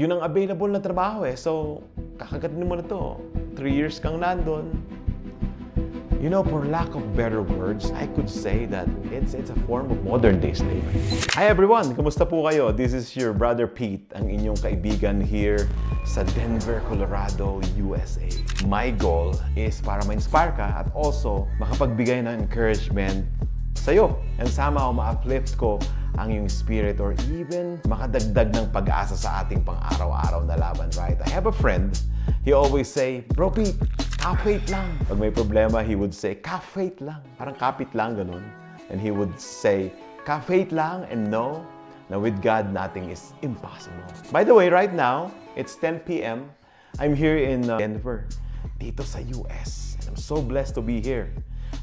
Yun ang available na trabaho eh. So, kakagatin mo na to. 3 years kang nandun. You know, for lack of better words, I could say that it's a form of modern day slavery. Hi everyone! Kamusta po kayo? This is your brother Pete, ang inyong kaibigan here sa Denver, Colorado, USA. My goal is para ma-inspire ka at also makapagbigay ng encouragement sa'yo and somehow ma-uplift ko ang iyong spirit or even makadagdag ng pag-asa sa ating pang-araw-araw na laban, right? I have a friend, he always say, Bro Pete, ka-faith lang. Pag may problema, he would say, ka-faith lang. Parang kapit lang, ganun. And he would say, ka-faith lang and know na with God, nothing is impossible. By the way, right now, it's 10 p.m. I'm here in Denver, dito sa US. And I'm so blessed to be here.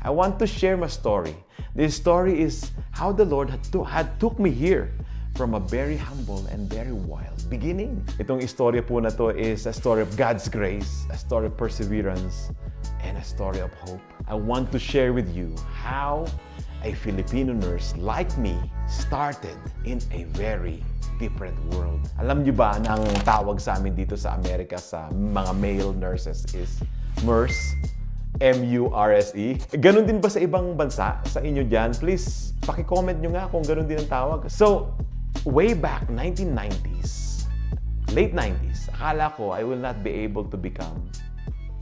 I want to share my story. This story is how the Lord had took me here from a very humble and very wild beginning. Itong istorya po na to is a story of God's grace, a story of perseverance, and a story of hope. I want to share with you how a Filipino nurse like me started in a very different world. Alam niyo ba na ang tawag sa amin dito sa Amerika sa mga male nurses is MURSE? M-U-R-S-E. Ganon din ba sa ibang bansa? Sa inyo dyan? Please, paki-comment nyo nga kung ganon din ang tawag. So, way back 1990s, late 90s, akala ko I will not be able to become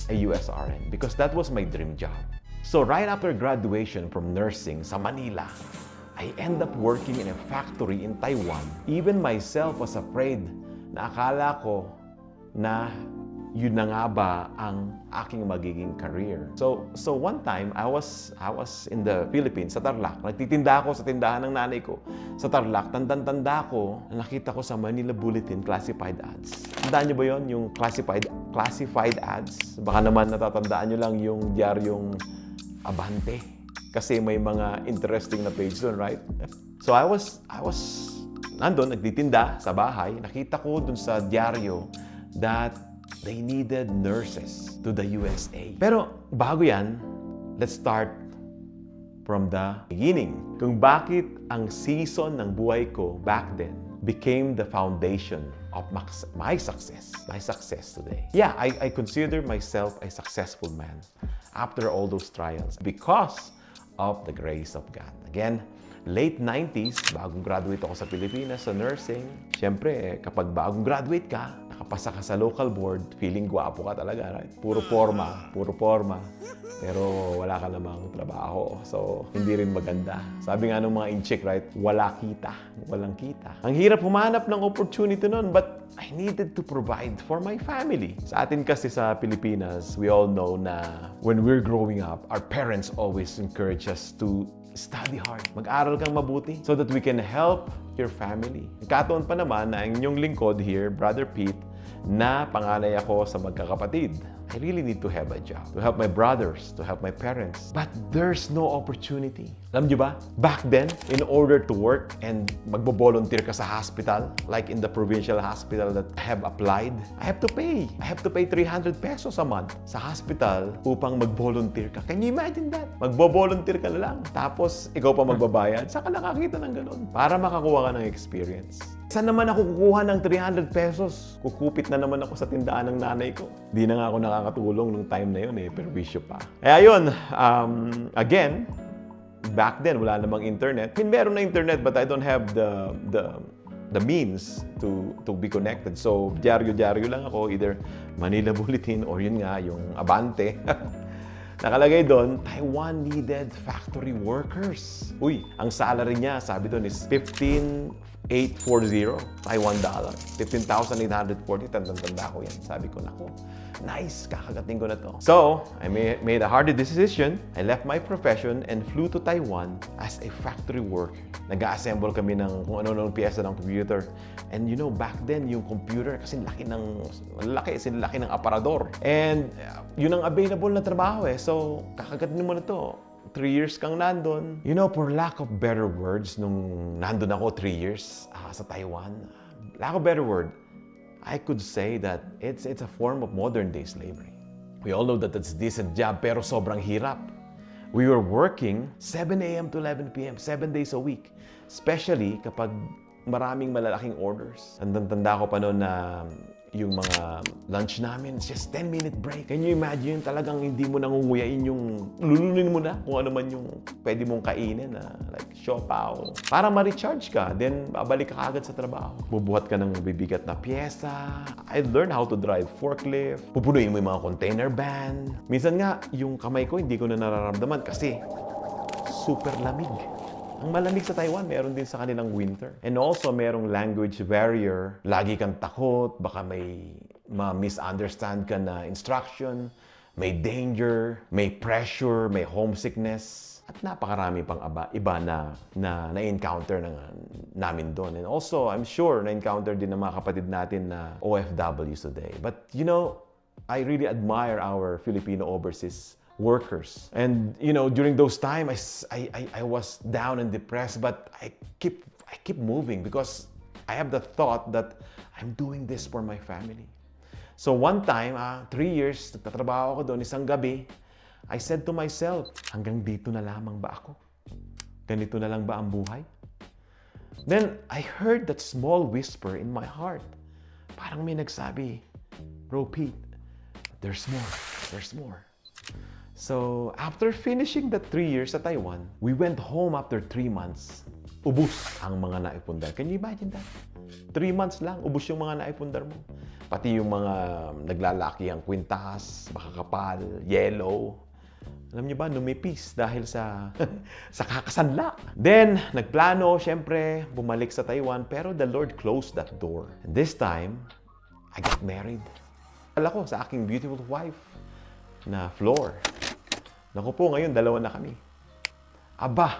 a USRN because that was my dream job. So, right after graduation from nursing sa Manila, I end up working in a factory in Taiwan. Even myself was afraid na akala ko na yun na nga ba ang aking magiging career. So one time, I was in the Philippines, sa Tarlac. Nagtitinda ako sa tindahan ng nanay ko. Sa Tarlac, tanda ko, nakita ko sa Manila Bulletin, classified ads. Tandaan niyo ba yon yung classified ads? Baka naman natatandaan niyo lang yung diaryong Abante. Kasi may mga interesting na page doon, right? So I was nandun, nagtitinda sa bahay. Nakita ko dun sa diaryo that they needed nurses to the USA. Pero bago yan, let's start from the beginning. Kung bakit ang season ng buhay ko back then became the foundation of my success today. Yeah, I consider myself a successful man after all those trials because of the grace of God. Again, late 90s, bagong graduate ako sa Pilipinas sa nursing. Siyempre, kapag bagong graduate ka, nakapasa ka sa local board, feeling gwapo ka talaga, right? Puro forma. Pero wala ka namang trabaho. So, hindi rin maganda. Sabi nga ng mga in-check, right? Walang kita. Ang hirap humanap ng opportunity nun, but I needed to provide for my family. Sa atin kasi sa Pilipinas, we all know na when we're growing up, our parents always encourage us to study hard. Mag-aral kang mabuti so that we can help your family. Nagkataon pa naman na ang inyong lingkod here, Brother Pete, na panganay ako sa magkakapatid. I really need to have a job, to help my brothers, to help my parents. But there's no opportunity. Alam niyo ba? Back then, in order to work and magbo-volunteer ka sa hospital, like in the provincial hospital that I have applied, I have to pay 300 pesos a month sa hospital upang mag-volunteer ka. Can you imagine that? Magbo-volunteer ka na lang. Tapos, ikaw pa magbabayad. Saan ka nakakita ng ganun? Para makakuha ka ng experience. Saan naman ako kukuha ng 300 pesos? Kukupit na naman ako sa tindahan ng nanay ko. Di na nga ako nakakatulong nung time na yun eh, perwisyo pa. Kaya yun, again, back then, wala namang internet. I mean, meron na internet but I don't have the means to be connected. So, dyaryo-dyaryo lang ako, either Manila Bulletin or yun nga, yung Abante. Nakalagay doon, Taiwan needed factory workers. Uy, ang salary niya, sabi doon is 15,840 Taiwan dollars. 15,840, tanda ko yan. Sabi ko, nako, nice, kakagating ko na to. So, I made a hard decision. I left my profession and flew to Taiwan as a factory worker. Nag-assemble kami ng kung ano-anong piyesa ng computer. And you know, back then, yung computer, kasi laki ng aparador. And yun ang available na trabaho eh. So, kakagatin mo na to. 3 years kang nandun. You know, for lack of better words, nung nandun ako 3 years sa Taiwan, lack of better word, I could say that it's a form of modern day slavery. We all know that it's a decent job, pero sobrang hirap. We were working 7 a.m. to 11 p.m., 7 days a week. Especially kapag maraming malalaking orders. Tanda ko pa noon na yung mga lunch namin, it's just 10-minute break. Can you imagine, talagang hindi mo nangunguyain yung, lulunin mo na kung ano man yung pwede mong kainin na like siopaw. Para ma-recharge ka, then babalik ka agad sa trabaho. Bubuhat ka ng bibigat na pyesa. I learned how to drive forklift. Pupunuin mo yung mga container van. Minsan nga, yung kamay ko hindi ko na nararamdaman kasi super lamig. Ang malamig sa Taiwan, meron din sa kanilang winter. And also, merong language barrier. Lagi kang takot, baka may ma-misunderstand ka na instruction, may danger, may pressure, may homesickness, at napakarami pang iba na-encounter namin doon. And also, I'm sure na-encounter din ng mga kapatid natin na OFWs today. But you know, I really admire our Filipino overseas workers. And you know, during those time, I was down and depressed, but I keep moving because I have the thought that I'm doing this for my family. So one time, 3 years, nagtatrabaho ako doon, isang gabi, I said to myself, hanggang dito na lamang ba ako? Ganito na lang ba ang buhay? Then I heard that small whisper in my heart. Parang may nagsabi, Bro Pete, there's more, there's more. So, after finishing the 3 years sa Taiwan, we went home after 3 months. Ubus ang mga naipundar. Can you imagine that? 3 months lang, ubus yung mga naipundar mo. Pati yung mga naglalaki ang kwintas, makakapal, yellow. Alam niyo ba, numipis dahil sa sa kakasanla. Then, nagplano, syempre, bumalik sa Taiwan, pero the Lord closed that door. And this time, I got married. Alam ko sa aking beautiful wife na Flor. Naku po, ngayon, 2 na kami. Aba,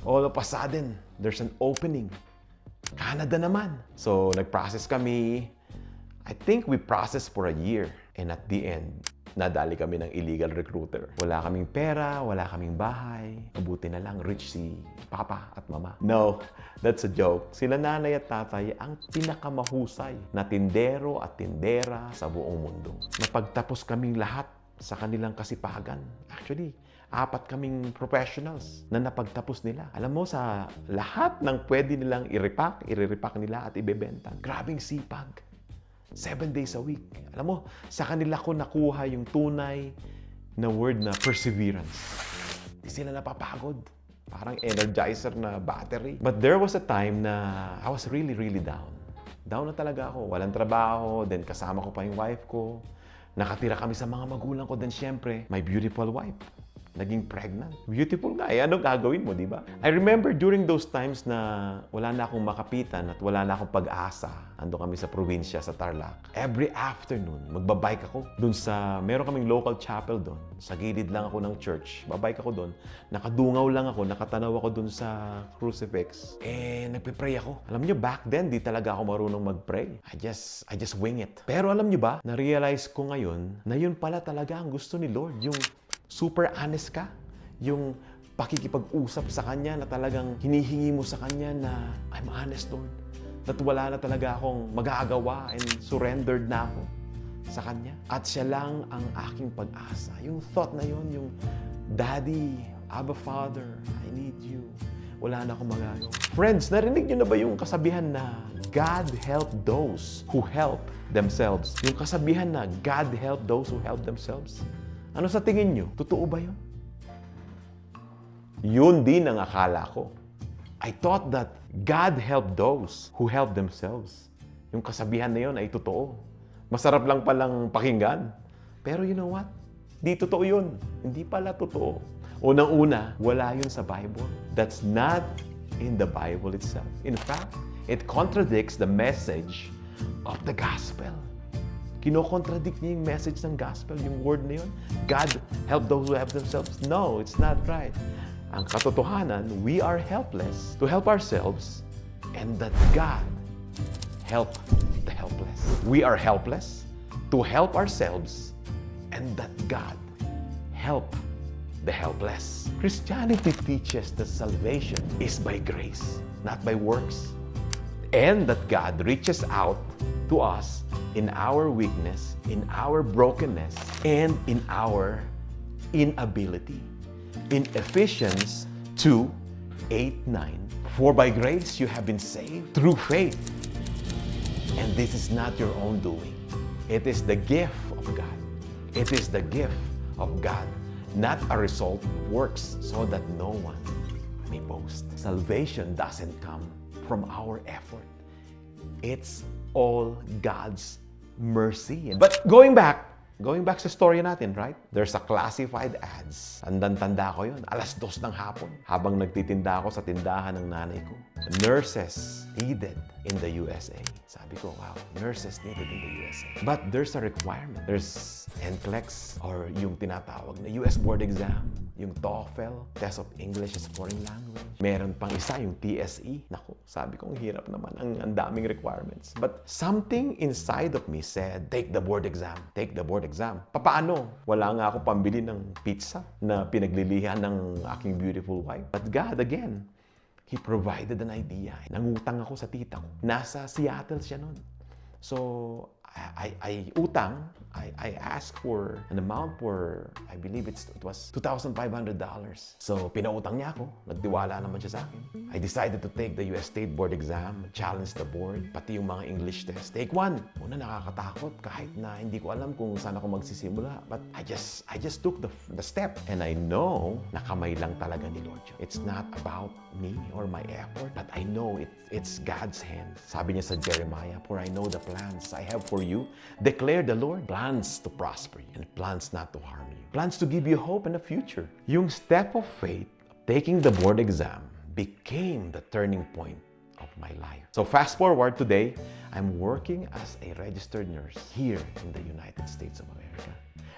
all of a sudden, there's an opening. Canada naman. So, nag-process kami. I think we processed for a year. And at the end, nadali kami ng illegal recruiter. Wala kaming pera, wala kaming bahay. Mabuti na lang, rich si Papa at Mama. No, that's a joke. Sila nanay at tatay ang pinakamahusay na tindero at tindera sa buong mundo. Napagtapos kaming lahat sa kanilang kasipagan. Actually, 4 kaming professionals na napagtapos nila. Alam mo, sa lahat ng pwede nilang i-repack nila at ibebenta. Grabing sipag. 7 days a week. Alam mo, sa kanila ko nakuha yung tunay na word na perseverance. Di sila napapagod. Parang energizer na battery. But there was a time na I was really, really down. Down na talaga ako. Walang trabaho. Then kasama ko pa yung wife ko. Nakatira kami sa mga magulang ko. Then syempre, my beautiful wife. Naging pregnant. Beautiful nga. Ano gagawin mo, di ba? I remember during those times na wala na akong makapitan at wala na akong pag-asa. Ando kami sa probinsya, sa Tarlac. Every afternoon, magbabike ako. Meron kaming local chapel doon. Sa gilid lang ako ng church. Babike ako doon. Nakadungaw lang ako. Nakatanaw ako doon sa crucifix. Nagpe-pray ako. Alam nyo, back then, di talaga ako marunong mag-pray. I just wing it. Pero alam nyo ba, na-realize ko ngayon na yun pala talaga ang gusto ni Lord. Yung super honest ka. Yung pakikipag-usap sa Kanya na talagang hinihingi mo sa Kanya na I'm honest, Lord. That wala na talaga akong magagawa and surrendered na ako sa Kanya. At siya lang ang aking pag-asa. Yung thought na yun, yung Daddy, Abba Father, I need you. Wala na akong magagawa. Friends, narinig niyo na ba yung kasabihan na God help those who help themselves? Yung kasabihan na God help those who help themselves? Ano sa tingin nyo? Totoo ba yun? Yun din ang akala ko. I thought that God helped those who help themselves. Yung kasabihan na yun ay totoo. Masarap lang palang pakinggan. Pero you know what? Di totoo yun. Hindi pala totoo. Unang-una, wala yun sa Bible. That's not in the Bible itself. In fact, it contradicts the message of the gospel. Kino-contradict niya yung message ng gospel, yung word na yun. God help those who help themselves. No, it's not right. Ang katotohanan, we are helpless to help ourselves and that God help the helpless. We are helpless to help ourselves and that God help the helpless. Christianity teaches that salvation is by grace, not by works. And that God reaches out to us in our weakness, in our brokenness, and in our inability. In Ephesians 2:8-9, For by grace you have been saved through faith. And this is not your own doing. It is the gift of God. It is the gift of God, not a result of works, so that no one may boast. Salvation doesn't come from our effort. It's all God's mercy. But going back sa story natin, right? There's a classified ads. Tandang-tanda ko yun. 2:00 ng hapon. Habang nagtitinda ako sa tindahan ng nanay ko. Nurses needed in the USA. Sabi ko, wow, nurses needed in the USA. But there's a requirement. There's NCLEX or yung tinatawag na US board exam, yung TOEFL, Test of English as Foreign Language. Meron pang isa, yung TSE. Naku, sabi ko, ang hirap naman. Ang daming requirements. But something inside of me said, take the board exam. Take the board exam. Paano? Wala nga ako pambili ng pizza na pinaglilihan ng aking beautiful wife. But God, again, He provided an idea. Nangutang ako sa tita ko. Nasa Seattle siya nun. So, I asked for an amount for, I believe it was $2,500. So, pinautang niya ako. Nagtiwala naman siya sa akin. I decided to take the US State Board exam, challenge the board, pati yung mga English test. Take one. Una, nakakatakot kahit na hindi ko alam kung saan ako magsisimula. But I just took the step. And I know na kamay lang talaga ni Lord yun. It's not about me or my effort, but I know it's God's hand. Sabi niya sa Jeremiah, for I know the plans I have for you, declare the Lord, plans to prosper you and plans not to harm you. Plans to give you hope and a future. Yung step of faith, taking the board exam, became the turning point of my life. So fast forward today, I'm working as a registered nurse here in the United States of America.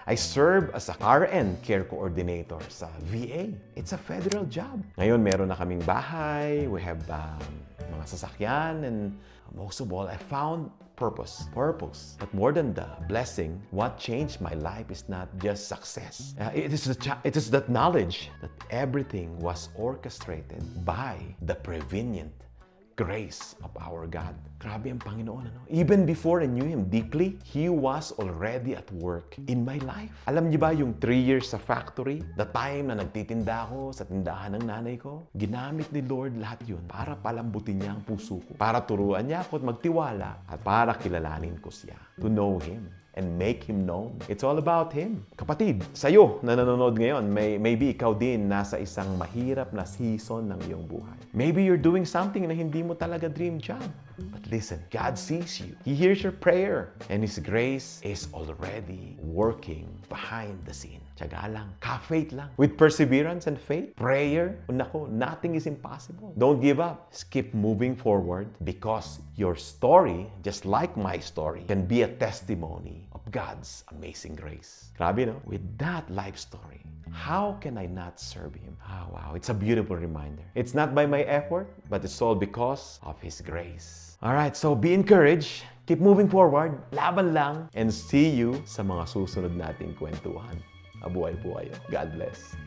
I serve as a RN care coordinator sa VA. It's a federal job. Ngayon, meron na kaming bahay, we have mga sasakyan, and most of all, I found purpose. But more than the blessing, what changed my life is not just success. It is that knowledge that everything was orchestrated by the prevenient grace of our God. Grabe ang Panginoon, ano? Even before I knew Him deeply, He was already at work in my life. Alam niyo ba yung 3 years sa factory? The time na nagtitinda ako sa tindahan ng nanay ko? Ginamit ni Lord lahat yun para palambutin niya ang puso ko. Para turuan niya ako at magtiwala at para kilalanin ko siya. To know Him and make Him known. It's all about Him. Kapatid, sa'yo na nanonood ngayon, maybe ikaw din nasa isang mahirap na season ng iyong buhay. Maybe you're doing something na hindi mo talaga dream job. But listen, God sees you. He hears your prayer. And His grace is already working behind the scene. Tiyaga lang. Ka-faith lang. With perseverance and faith, prayer, nako, nothing is impossible. Don't give up. Just keep moving forward because your story, just like my story, can be a testimony of God's amazing grace. Grabe, no? With that life story, how can I not serve Him? Oh, wow. It's a beautiful reminder. It's not by my effort, but it's all because of His grace. Alright, so be encouraged. Keep moving forward. Laban lang. And see you sa mga susunod nating kwentuhan. Mabuhay po kayo. God bless.